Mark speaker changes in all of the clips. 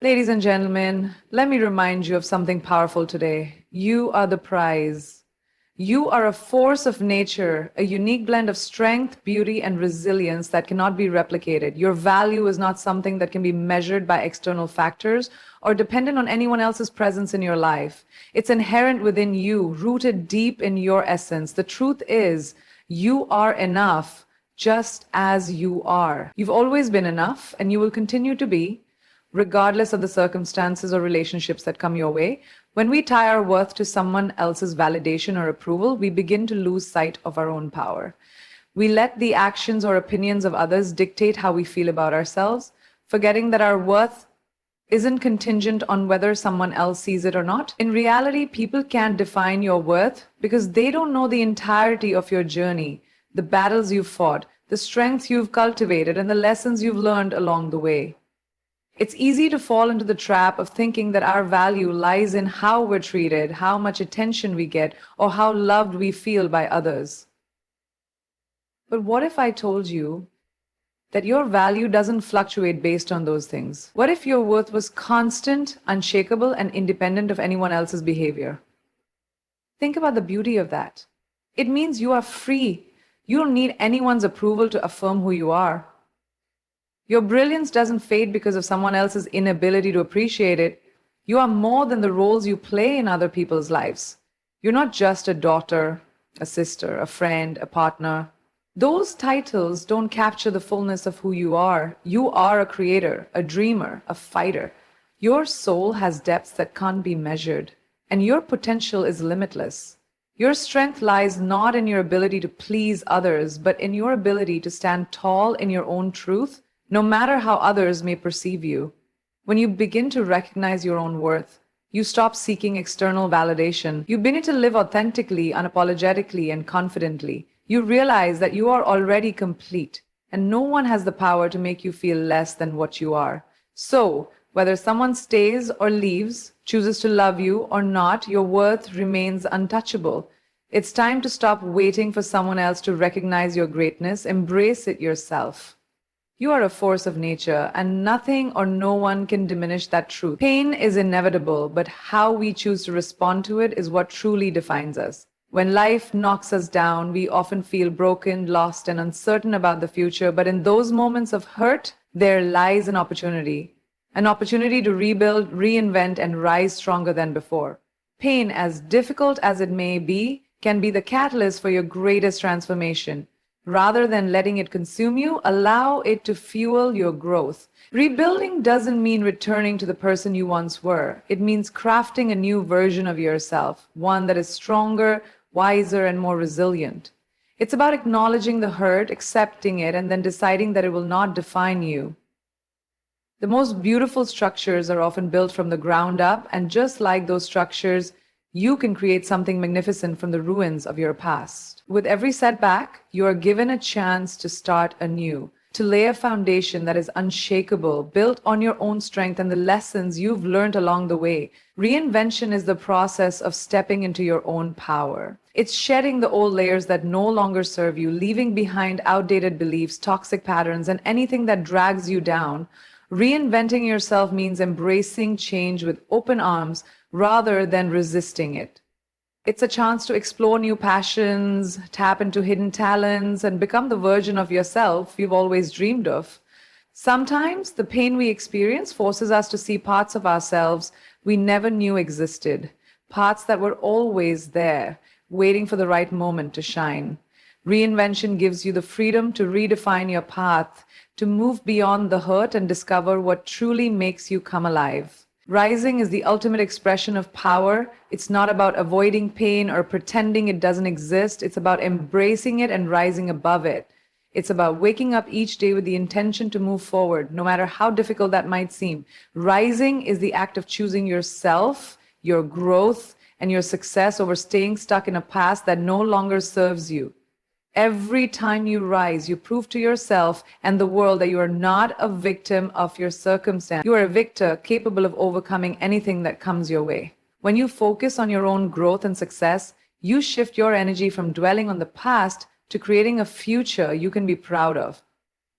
Speaker 1: Ladies and gentlemen, let me remind you of something powerful today. You are the prize. You are a force of nature, a unique blend of strength, beauty, and resilience that cannot be replicated. Your value is not something that can be measured by external factors or dependent on anyone else's presence in your life. It's inherent within you, rooted deep in your essence. The truth is, you are enough just as you are. You've always been enough, and you will continue to be regardless of the circumstances or relationships that come your way. When we tie our worth to someone else's validation or approval, we begin to lose sight of our own power. We let the actions or opinions of others dictate how we feel about ourselves, forgetting that our worth isn't contingent on whether someone else sees it or not. In reality, people can't define your worth because they don't know the entirety of your journey, the battles you've fought, the strengths you've cultivated, and the lessons you've learned along the way. It's easy to fall into the trap of thinking that our value lies in how we're treated, how much attention we get, or how loved we feel by others. But what if I told you that your value doesn't fluctuate based on those things? What if your worth was constant, unshakable, and independent of anyone else's behavior? Think about the beauty of that. It means you are free. You don't need anyone's approval to affirm who you are. Your brilliance doesn't fade because of someone else's inability to appreciate it. You are more than the roles you play in other people's lives. You're not just a daughter, a sister, a friend, a partner. Those titles don't capture the fullness of who you are. You are a creator, a dreamer, a fighter. Your soul has depths that can't be measured, and your potential is limitless. Your strength lies not in your ability to please others, but in your ability to stand tall in your own truth, no matter how others may perceive you. When you begin to recognize your own worth, you stop seeking external validation. You begin to live authentically, unapologetically, and confidently. You realize that you are already complete, and no one has the power to make you feel less than what you are. So, whether someone stays or leaves, chooses to love you or not, your worth remains untouchable. It's time to stop waiting for someone else to recognize your greatness. Embrace it yourself. You are a force of nature, and nothing or no one can diminish that truth. Pain is inevitable, but how we choose to respond to it is what truly defines us. When life knocks us down, we often feel broken, lost, and uncertain about the future, but in those moments of hurt, there lies an opportunity to rebuild, reinvent, and rise stronger than before. Pain, as difficult as it may be, can be the catalyst for your greatest transformation. Rather than letting it consume you, allow it to fuel your growth. Rebuilding doesn't mean returning to the person you once were. It means crafting a new version of yourself, one that is stronger, wiser, and more resilient. It's about acknowledging the hurt, accepting it, and then deciding that it will not define you. The most beautiful structures are often built from the ground up, and just like those structures, you can create something magnificent from the ruins of your past. With every setback, you are given a chance to start anew, to lay a foundation that is unshakable, built on your own strength and the lessons you've learned along the way. Reinvention is the process of stepping into your own power. It's shedding the old layers that no longer serve you, leaving behind outdated beliefs, toxic patterns, and anything that drags you down. Reinventing yourself means embracing change with open arms rather than resisting it. It's a chance to explore new passions, tap into hidden talents, and become the version of yourself you've always dreamed of. Sometimes the pain we experience forces us to see parts of ourselves we never knew existed, parts that were always there, waiting for the right moment to shine. Reinvention gives you the freedom to redefine your path, to move beyond the hurt and discover what truly makes you come alive. Rising is the ultimate expression of power. It's not about avoiding pain or pretending it doesn't exist. It's about embracing it and rising above it. It's about waking up each day with the intention to move forward, no matter how difficult that might seem. Rising is the act of choosing yourself, your growth, and your success over staying stuck in a past that no longer serves you. Every time you rise, you prove to yourself and the world that you are not a victim of your circumstance. You are a victor capable of overcoming anything that comes your way. When you focus on your own growth and success, you shift your energy from dwelling on the past to creating a future you can be proud of.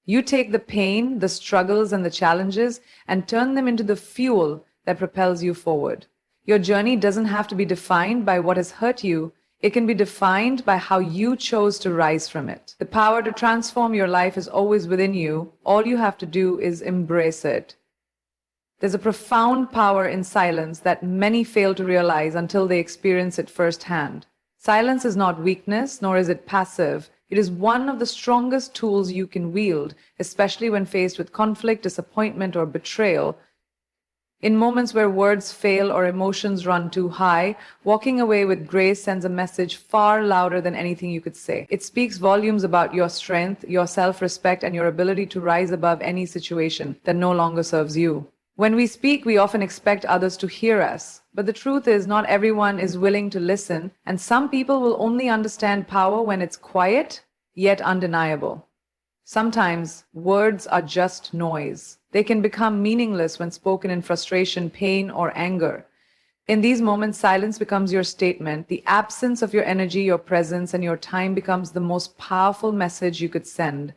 Speaker 1: You take the pain, the struggles, and the challenges and turn them into the fuel that propels you forward. Your journey doesn't have to be defined by what has hurt you. It can be defined by how you chose to rise from it. The power to transform your life is always within you. All you have to do is embrace it. There's a profound power in silence that many fail to realize until they experience it firsthand. Silence is not weakness, nor is it passive. It is one of the strongest tools you can wield, especially when faced with conflict, disappointment, or betrayal. In moments where words fail or emotions run too high, walking away with grace sends a message far louder than anything you could say. It speaks volumes about your strength, your self-respect, and your ability to rise above any situation that no longer serves you. When we speak, we often expect others to hear us. But the truth is, not everyone is willing to listen, and some people will only understand power when it's quiet, yet undeniable. Sometimes words are just noise. They can become meaningless when spoken in frustration, pain, or anger. In these moments, silence becomes your statement. The absence of your energy, your presence, and your time becomes the most powerful message you could send.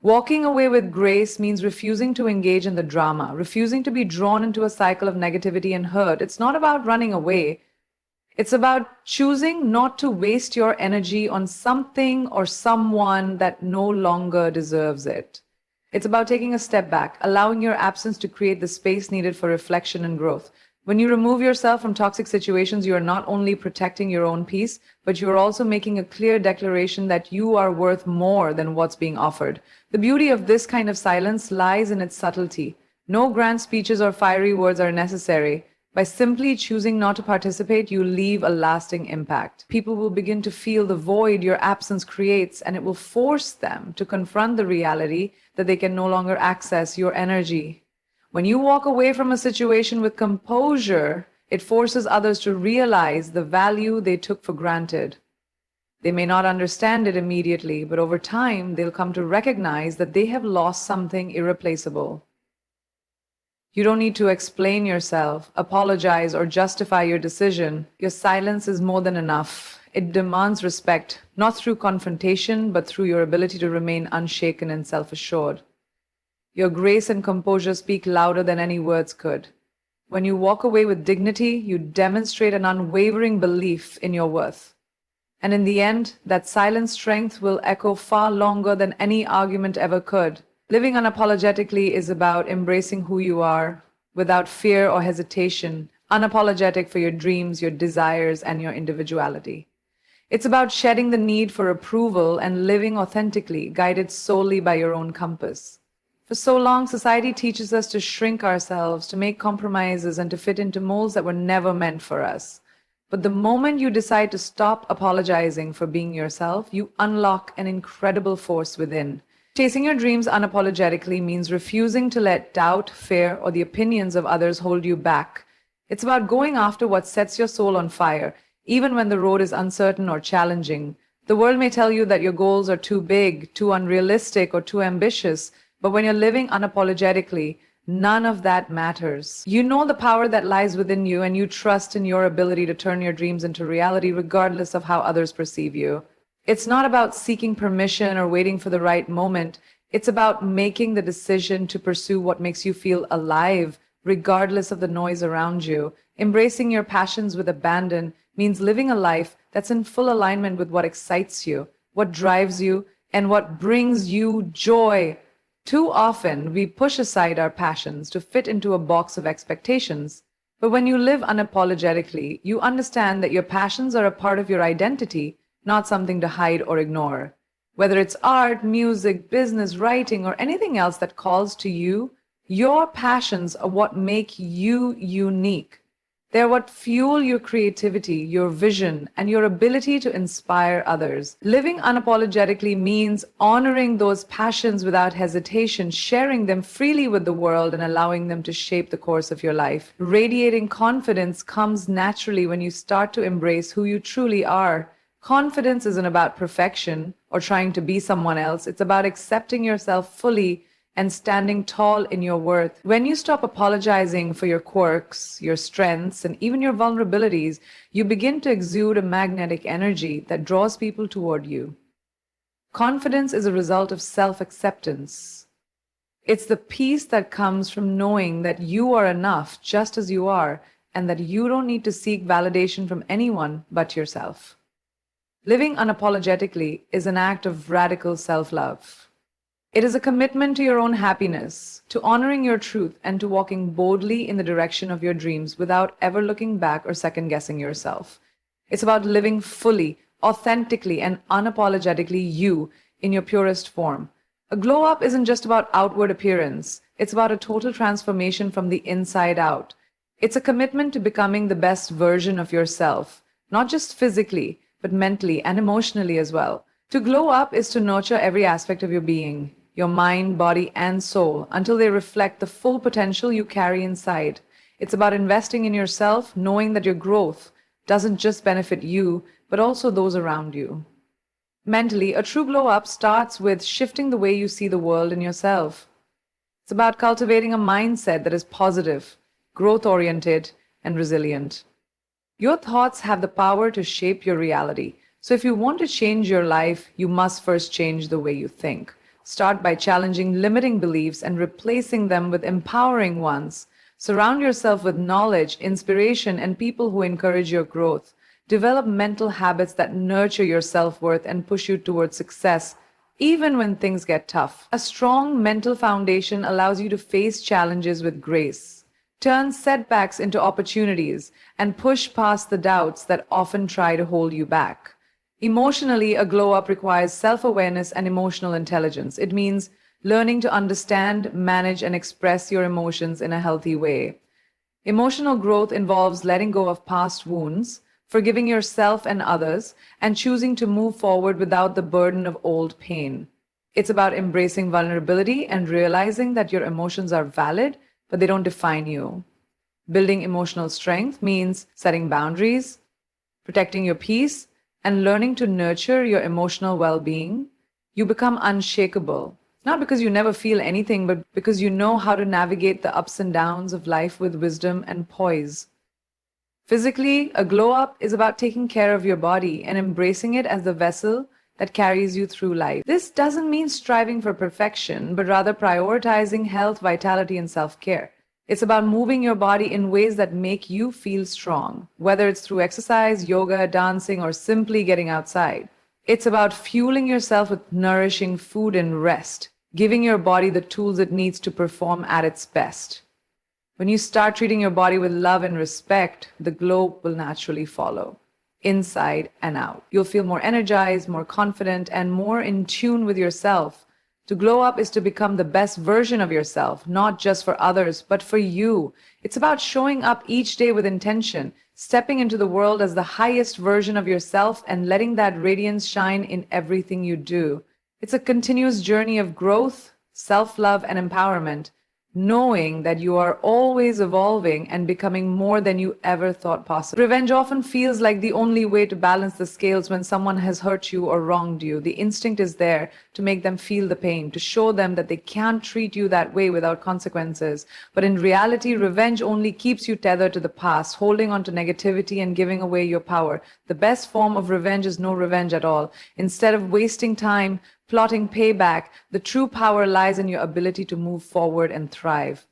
Speaker 1: Walking away with grace means refusing to engage in the drama, refusing to be drawn into a cycle of negativity and hurt. It's not about running away. It's about choosing not to waste your energy on something or someone that no longer deserves it. It's about taking a step back, allowing your absence to create the space needed for reflection and growth. When you remove yourself from toxic situations, you are not only protecting your own peace, but you are also making a clear declaration that you are worth more than what's being offered. The beauty of this kind of silence lies in its subtlety. No grand speeches or fiery words are necessary. By simply choosing not to participate, you leave a lasting impact. People will begin to feel the void your absence creates, and it will force them to confront the reality that they can no longer access your energy. When you walk away from a situation with composure, it forces others to realize the value they took for granted. They may not understand it immediately, but over time, they'll come to recognize that they have lost something irreplaceable. You don't need to explain yourself, apologize, or justify your decision. Your silence is more than enough. It demands respect, not through confrontation, but through your ability to remain unshaken and self-assured. Your grace and composure speak louder than any words could. When you walk away with dignity, you demonstrate an unwavering belief in your worth. And in the end, that silent strength will echo far longer than any argument ever could. Living unapologetically is about embracing who you are without fear or hesitation, unapologetic for your dreams, your desires, and your individuality. It's about shedding the need for approval and living authentically, guided solely by your own compass. For so long, society teaches us to shrink ourselves, to make compromises, and to fit into molds that were never meant for us. But the moment you decide to stop apologizing for being yourself, you unlock an incredible force within. Chasing your dreams unapologetically means refusing to let doubt, fear, or the opinions of others hold you back. It's about going after what sets your soul on fire, even when the road is uncertain or challenging. The world may tell you that your goals are too big, too unrealistic, or too ambitious, but when you're living unapologetically, none of that matters. You know the power that lies within you, and you trust in your ability to turn your dreams into reality regardless of how others perceive you. It's not about seeking permission or waiting for the right moment. It's about making the decision to pursue what makes you feel alive, regardless of the noise around you. Embracing your passions with abandon means living a life that's in full alignment with what excites you, what drives you, and what brings you joy. Too often, we push aside our passions to fit into a box of expectations. But when you live unapologetically, you understand that your passions are a part of your identity, not something to hide or ignore. Whether it's art, music, business, writing, or anything else that calls to you, your passions are what make you unique. They're what fuel your creativity, your vision, and your ability to inspire others. Living unapologetically means honoring those passions without hesitation, sharing them freely with the world, and allowing them to shape the course of your life. Radiating confidence comes naturally when you start to embrace who you truly are. Confidence isn't about perfection or trying to be someone else. It's about accepting yourself fully and standing tall in your worth. When you stop apologizing for your quirks, your strengths, and even your vulnerabilities, you begin to exude a magnetic energy that draws people toward you. Confidence is a result of self-acceptance. It's the peace that comes from knowing that you are enough just as you are and that you don't need to seek validation from anyone but yourself. Living unapologetically is an act of radical self-love. It is a commitment to your own happiness, to honoring your truth, and to walking boldly in the direction of your dreams without ever looking back or second-guessing yourself. It's about living fully, authentically, and unapologetically you in your purest form. A glow up isn't just about outward appearance, it's about a total transformation from the inside out. It's a commitment to becoming the best version of yourself, not just physically, but mentally and emotionally as well. To glow up is to nurture every aspect of your being, your mind, body, and soul, until they reflect the full potential you carry inside. It's about investing in yourself, knowing that your growth doesn't just benefit you, but also those around you. Mentally, a true glow up starts with shifting the way you see the world and yourself. It's about cultivating a mindset that is positive, growth oriented, and resilient. Your thoughts have the power to shape your reality. So if you want to change your life, you must first change the way you think. Start by challenging limiting beliefs and replacing them with empowering ones. Surround yourself with knowledge, inspiration, and people who encourage your growth. Develop mental habits that nurture your self-worth and push you towards success, even when things get tough. A strong mental foundation allows you to face challenges with grace, turn setbacks into opportunities, and push past the doubts that often try to hold you back. Emotionally, a glow up requires self-awareness and emotional intelligence. It means learning to understand, manage, and express your emotions in a healthy way. Emotional growth involves letting go of past wounds, forgiving yourself and others, and choosing to move forward without the burden of old pain. It's about embracing vulnerability and realizing that your emotions are valid, but they don't define you. Building emotional strength means setting boundaries, protecting your peace, and learning to nurture your emotional well-being. You become unshakable, not because you never feel anything, but because you know how to navigate the ups and downs of life with wisdom and poise. Physically, a glow up is about taking care of your body and embracing it as the vessel that carries you through life. This doesn't mean striving for perfection, but rather prioritizing health, vitality, and self-care. It's about moving your body in ways that make you feel strong, whether it's through exercise, yoga, dancing, or simply getting outside. It's about fueling yourself with nourishing food and rest, giving your body the tools it needs to perform at its best. When you start treating your body with love and respect, the glow will naturally follow, inside and out. You'll feel more energized, more confident, and more in tune with yourself. To glow up is to become the best version of yourself, not just for others, but for you. It's about showing up each day with intention, stepping into the world as the highest version of yourself and letting that radiance shine in everything you do. It's a continuous journey of growth, self-love, and empowerment, knowing that you are always evolving and becoming more than you ever thought possible. Revenge often feels like the only way to balance the scales when someone has hurt you or wronged you. The instinct is there to make them feel the pain, to show them that they can't treat you that way without consequences. But in reality, revenge only keeps you tethered to the past, holding on to negativity and giving away your power. The best form of revenge is no revenge at all. Instead of wasting time plotting payback, the true power lies in your ability to move forward and thrive.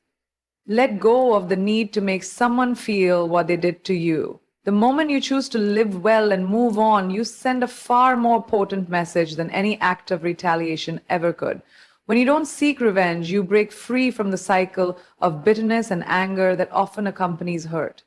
Speaker 1: Let go of the need to make someone feel what they did to you. The moment you choose to live well and move on, you send a far more potent message than any act of retaliation ever could. When you don't seek revenge, you break free from the cycle of bitterness and anger that often accompanies hurt.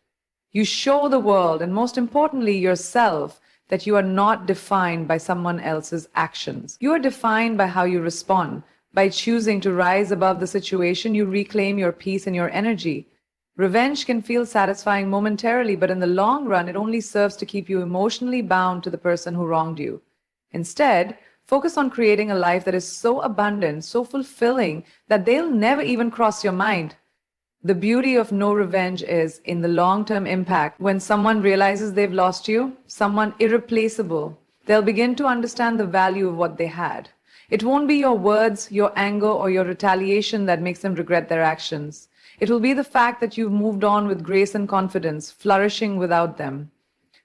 Speaker 1: You show the world, and most importantly, yourself, that you are not defined by someone else's actions. You are defined by how you respond. By choosing to rise above the situation, you reclaim your peace and your energy. Revenge can feel satisfying momentarily, but in the long run, it only serves to keep you emotionally bound to the person who wronged you. Instead, focus on creating a life that is so abundant, so fulfilling, that they'll never even cross your mind. The beauty of no revenge is in the long-term impact. When someone realizes they've lost you, someone irreplaceable, they'll begin to understand the value of what they had. It won't be your words, your anger, or your retaliation that makes them regret their actions. It will be the fact that you've moved on with grace and confidence, flourishing without them.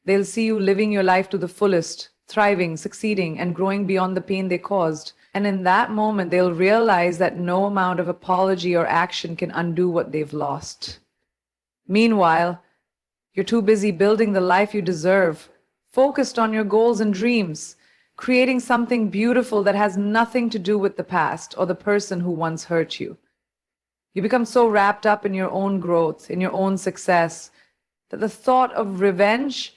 Speaker 1: They'll see you living your life to the fullest, thriving, succeeding, and growing beyond the pain they caused. And in that moment, they'll realize that no amount of apology or action can undo what they've lost. Meanwhile, you're too busy building the life you deserve, focused on your goals and dreams, creating something beautiful that has nothing to do with the past or the person who once hurt you. You become so wrapped up in your own growth, in your own success, that the thought of revenge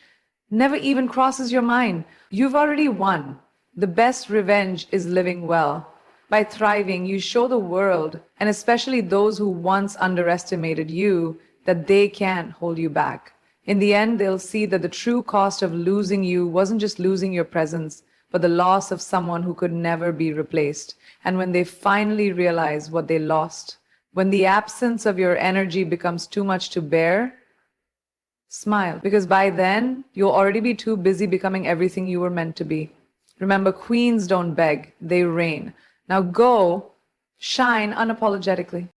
Speaker 1: never even crosses your mind. You've already won. The best revenge is living well. By thriving, you show the world, and especially those who once underestimated you, that they can't hold you back. In the end, they'll see that the true cost of losing you wasn't just losing your presence, but the loss of someone who could never be replaced. And when they finally realize what they lost, when the absence of your energy becomes too much to bear, smile, because by then, you'll already be too busy becoming everything you were meant to be. Remember, queens don't beg, they reign. Now go, shine unapologetically.